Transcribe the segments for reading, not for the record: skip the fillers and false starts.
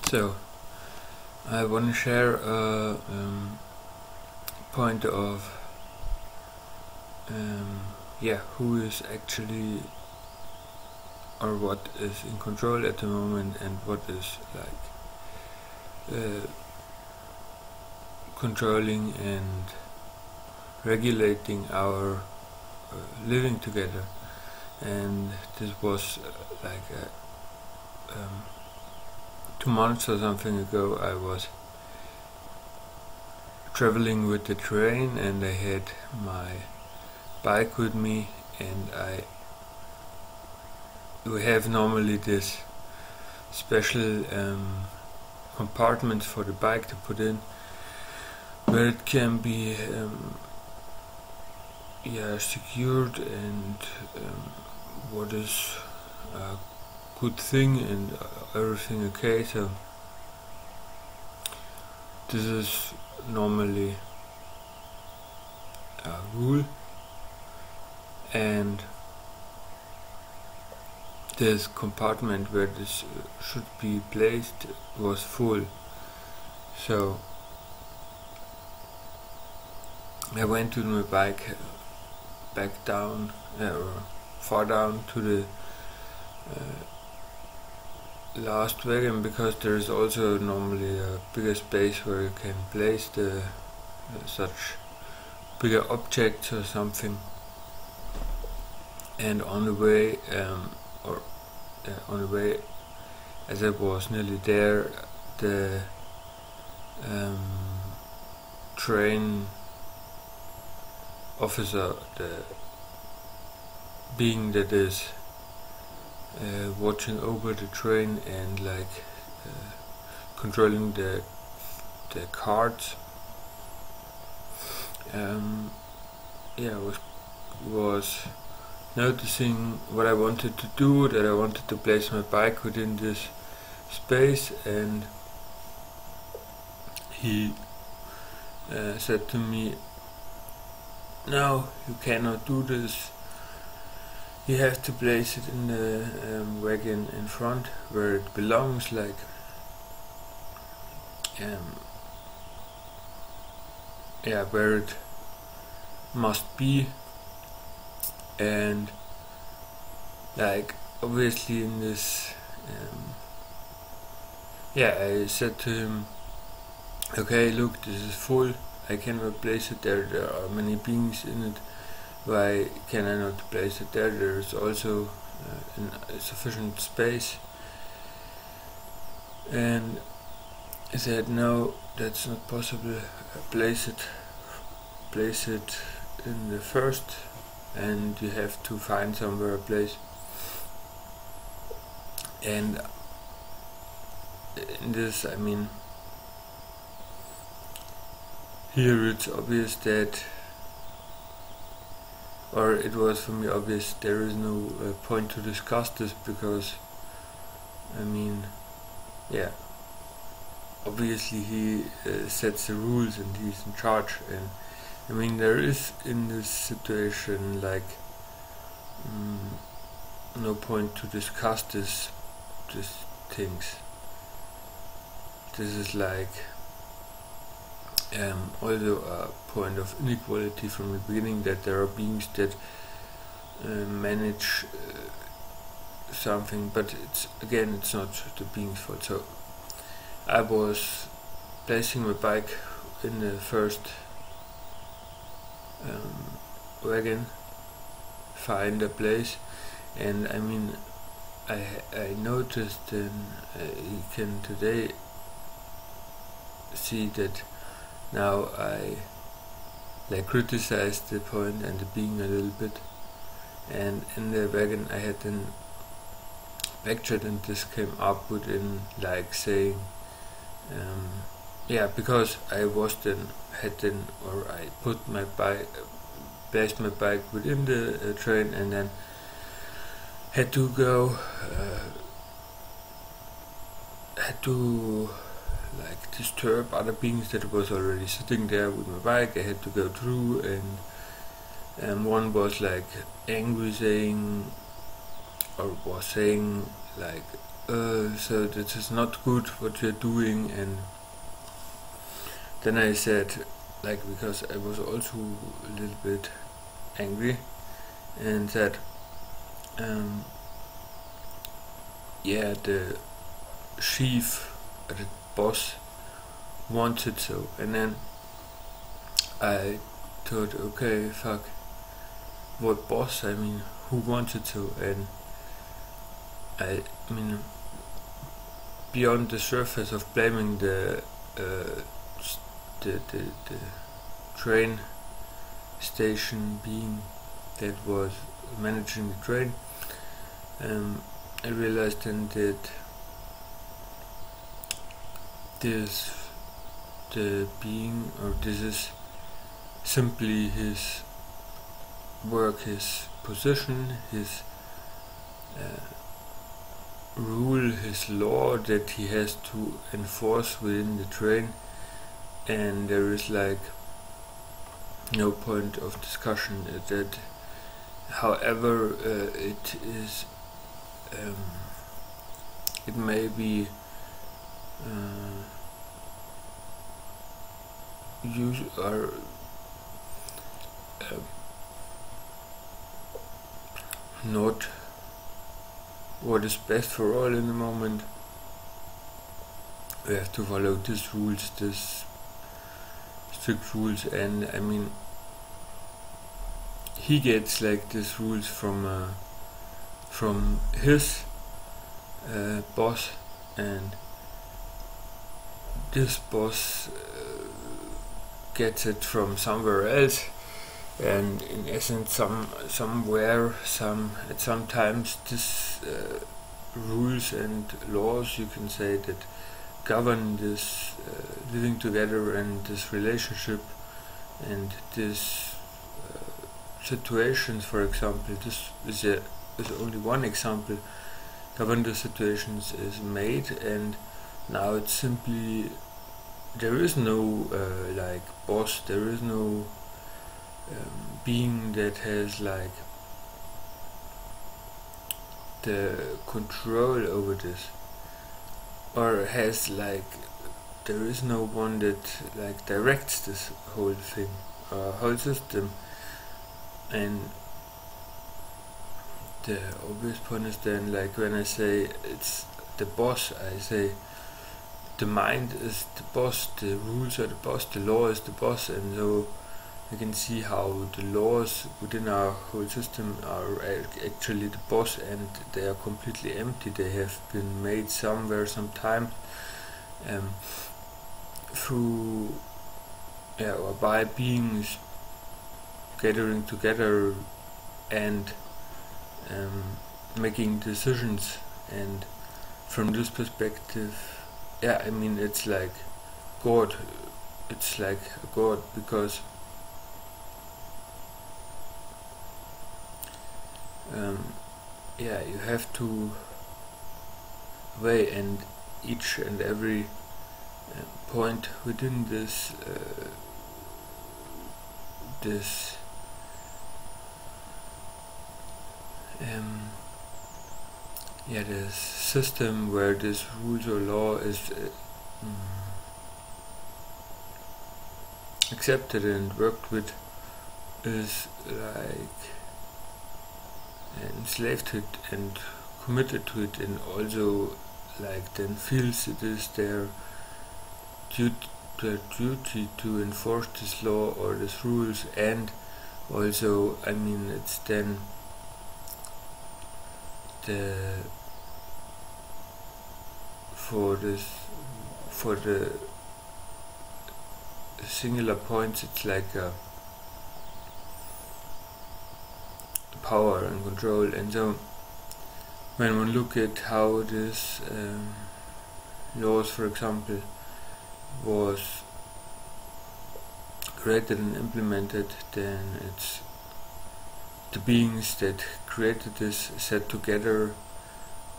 So I want to share a point of who is actually or what is in control at the moment, and what is controlling and regulating our living together. And this was 2 months or something ago. I was traveling with the train and I had my bike with me, and we have normally this special compartment for the bike to put in, where it can be secured, and what is a good thing and everything okay. So this is normally a rule, and this compartment where this should be placed was full. So I went with my bike back down, or far down to the last wagon, because there is also normally a bigger space where you can place the such bigger objects or something. And on the way, as I was nearly there, the train officer, the being that is watching over the train and controlling the carts, was noticing what I wanted to do, that I wanted to place my bike within this space, and he said to me, "No, you cannot do this. You have to place it in the wagon in front where it belongs, where it must be." And obviously in this I said to him, "Okay, look, this is full. I cannot place it there. There are many beings in it. Why can I not place it there? There is also sufficient space." And he said, "No, that's not possible. Place it in the first, and you have to find somewhere a place." And in this, here it's obvious that, or it was for me obvious, there is no point to discuss this, because obviously he sets the rules and he's in charge. And there is in this situation no point to discuss these things. This is also a point of inequality from the beginning, that there are beings that manage something, but it's not the being's fault. So I was placing my bike in the first wagon, find a place, and I noticed, and you can today see that now I criticized the point and the being a little bit. And in the wagon I had then backchat, and this came up within saying because I put my bike, placed my bike within the train, and then had to go had to disturb other beings that was already sitting there with my bike. I had to go through, and one was angry, saying, or was saying so that is not good what you're doing. And then I said, like, because I was also a little bit angry, and said, yeah, the chief, the boss wanted so. And then I thought, okay, fuck, what boss? I mean, who wanted to? And I mean, beyond the surface of blaming the train station being that was managing the train, I realized then that this is simply his work, his position, his rule, his law that he has to enforce within the train, and there is like no point of discussion that. However, it is it may be not what is best for all in the moment. We have to follow these rules, these strict rules, and I mean, he gets like these rules from his boss, and this boss gets it from somewhere else, and in essence sometimes this rules and laws, you can say, that govern this living together and this relationship and this situations. For example, this is only one example. Govern the situations is made, and now it's simply, there is no like boss, there is no being that has like the control over this, or has like, there is no one that like directs this whole thing, whole system. And the obvious point is then, like, when I say it's the boss, I say the mind is the boss, the rules are the boss, the law is the boss. And so you can see how the laws within our whole system are actually the boss, and they are completely empty. They have been made somewhere, sometime, through or by beings gathering together and making decisions. And from this perspective, I mean, it's like God. It's like God, because you have to weigh, and each and every point within this this system where this rules or law is accepted and worked with, is like enslaved to it and committed to it, and also like then feels it is their duty to enforce this law or these rules. And also, I mean, it's then for the singular points, it's like power and control. And so when we look at how this laws, for example, was created and implemented, then it's the beings that created this set together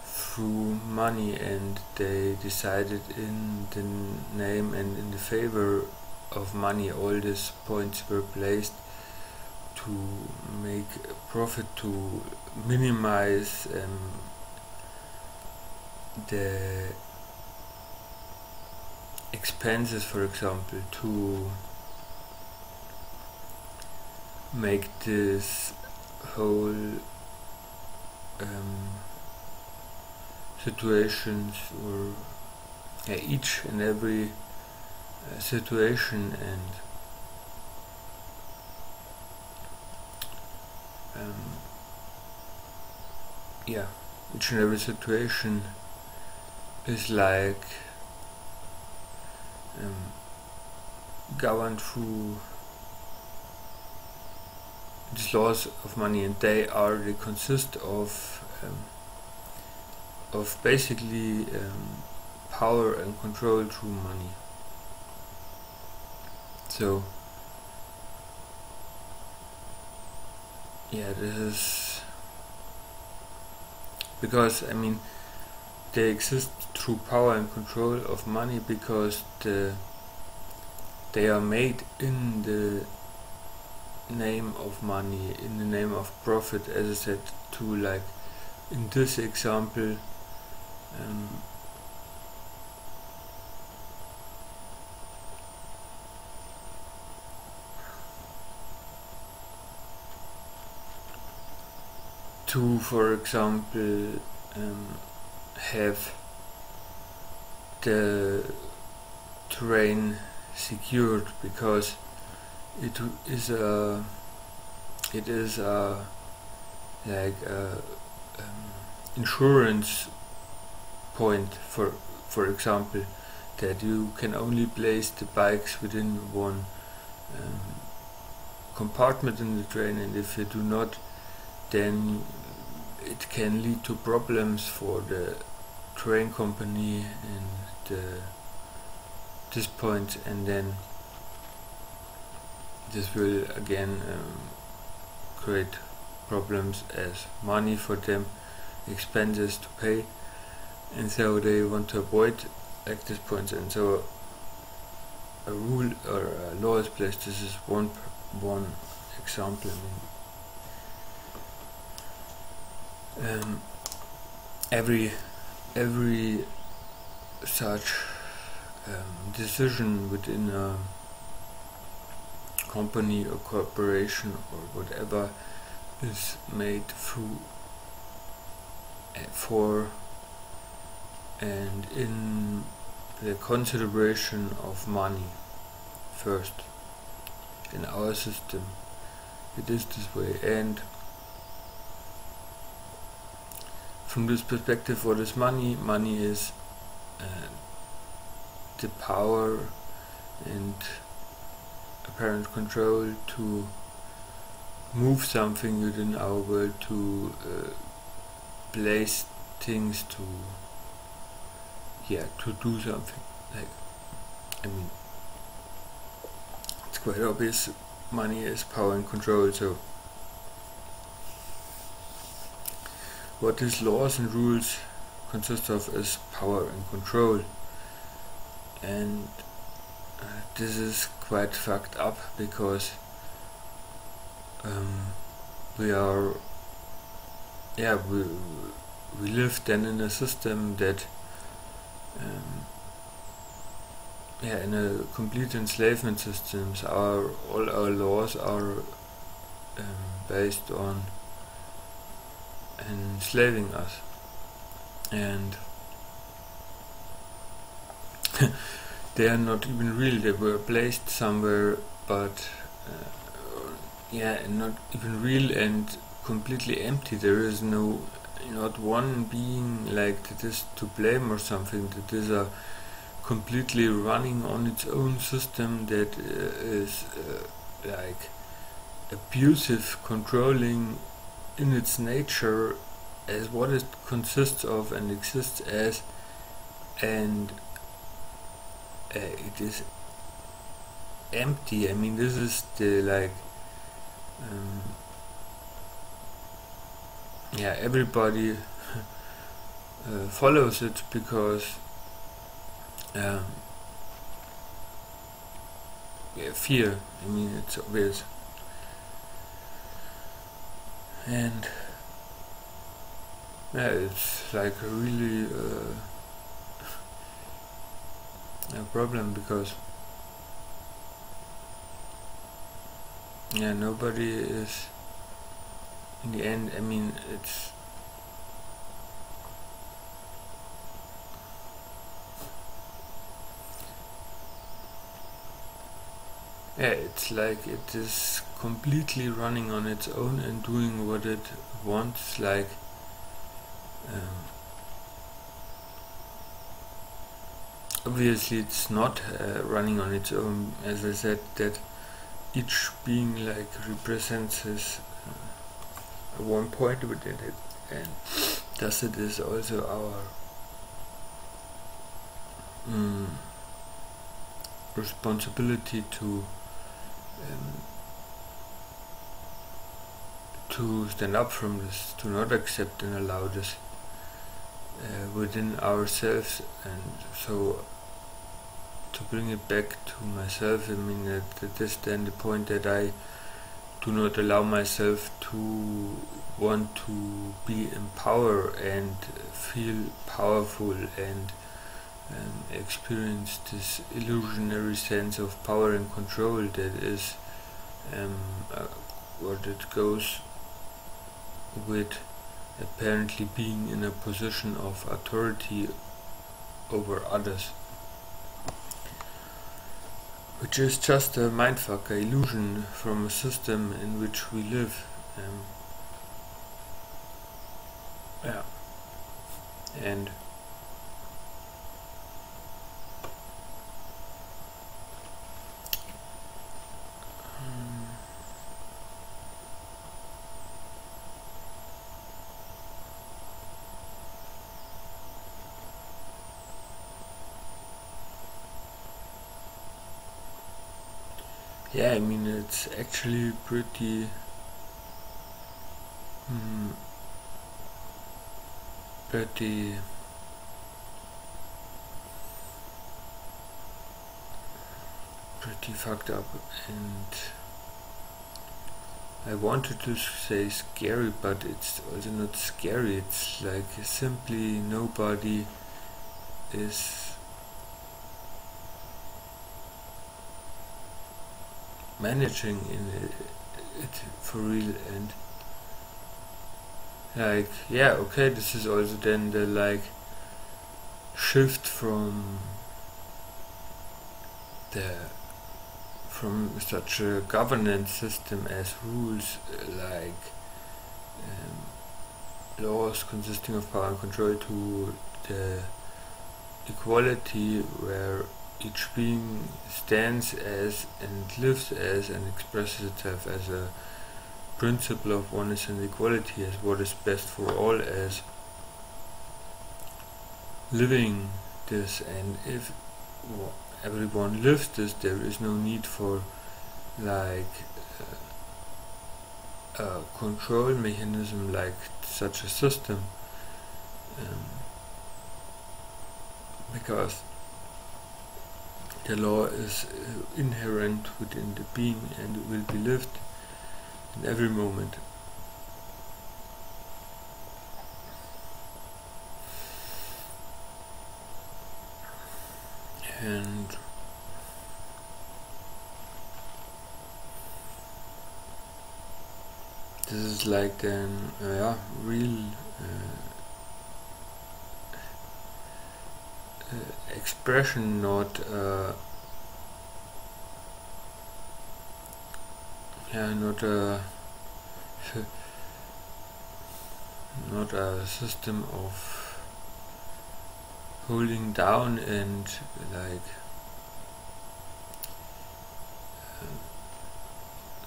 through money, and they decided in the name and in the favor of money, all these points were placed to make profit, to minimize the expenses, for example, to make this whole situations, or each and every situation, and each and every situation is like governed through these laws of money, and they consist of basically power and control through money. So this is because they exist through power and control of money because they are made in the name of money, in the name of profit, as I said, to, like in this example, to, for example, have the terrain secured, because it is like a insurance point, for example, that you can only place the bikes within one compartment in the train, and if you do not, then it can lead to problems for the train company and this point, and then this will again create problems as money for them, expenses to pay, and so they want to avoid like this point, and so a rule or a law is placed. This is one example. Every such decision within a company or corporation or whatever is made through for and in the consideration of money first. In our system it is this way, and from this perspective, what is money? Money is the power and apparent control to move something within our world, to place things, to do something. Like, it's quite obvious. Money is power and control. So what these laws and rules consist of is power and control, and this is quite fucked up, because we live then in a system that in a complete enslavement systems. All our laws are based on enslaving us, and they are not even real. They were placed somewhere, but not even real and completely empty. There is not one being like that is to blame or something. That is a completely running on its own system that is like abusive, controlling in its nature as what it consists of and exists as, and it is empty. This is the everybody follows it because fear. It's obvious. And yeah, it's like really a problem, because yeah, nobody is in the end. I mean, it's yeah, it's like it is completely running on its own and doing what it wants. Like obviously, it's not running on its own. As I said, that each being like represents his one point within it, and thus it is also our responsibility to stand up from this, to not accept and allow this within ourselves. And so to bring it back to myself, I mean that is then the point that I do not allow myself to want to be in power and feel powerful and experience this illusionary sense of power and control that is what it goes with apparently being in a position of authority over others, which is just a mindfuck, an illusion from a system in which we live. Yeah, and yeah, I mean it's actually pretty pretty fucked up, and I wanted to say scary, but it's also not scary. It's like simply nobody is managing in it for real. And like, yeah, okay, this is also then the like shift from such a governance system as rules, like laws consisting of power and control, to the equality where each being stands as and lives as and expresses itself as a principle of oneness and equality, as what is best for all, as living this. And if everyone lives this, there is no need for like a control mechanism like such a system, because the law is inherent within the being and it will be lived in every moment. And this is like an real expression, not not a system of holding down and like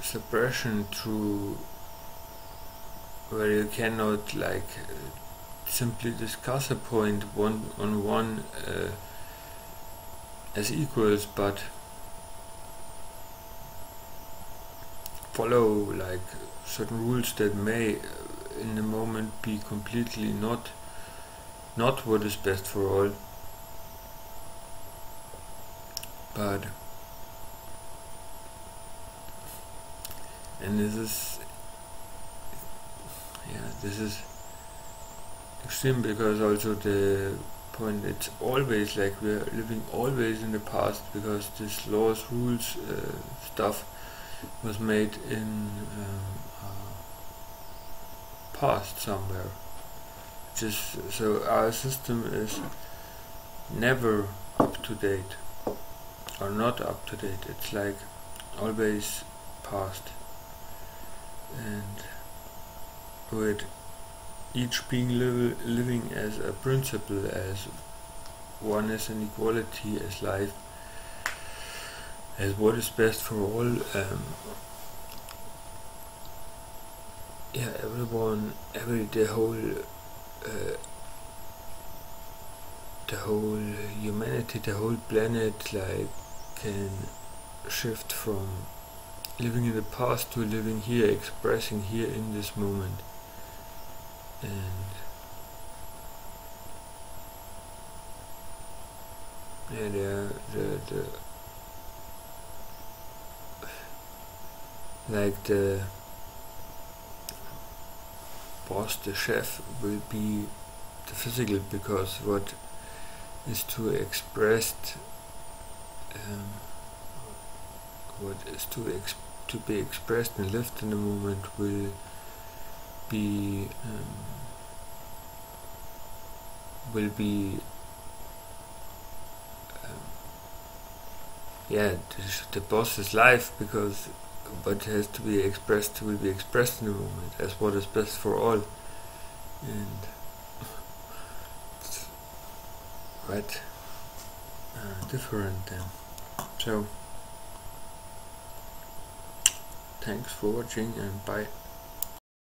suppression through where you cannot like simply discuss a point one on one as equals, but follow like certain rules that may in the moment be completely not what is best for all. But this is extreme, because also the point, it's always like we are living always in the past, because this laws, rules, stuff was made in past somewhere. Just so our system is never up to date, or not up to date. It's like always past, and with each being living as a principle, as oneness and equality, as life, as what is best for all. Everyone, the whole humanity, the whole planet, like, can shift from living in the past to living here, expressing here in this moment. And the boss, the chef, will be the physical, because what is to be expressed and lived in the moment will be the boss's life, because what has to be expressed will be expressed in the moment as what is best for all, and it's quite different then. So thanks for watching, and bye.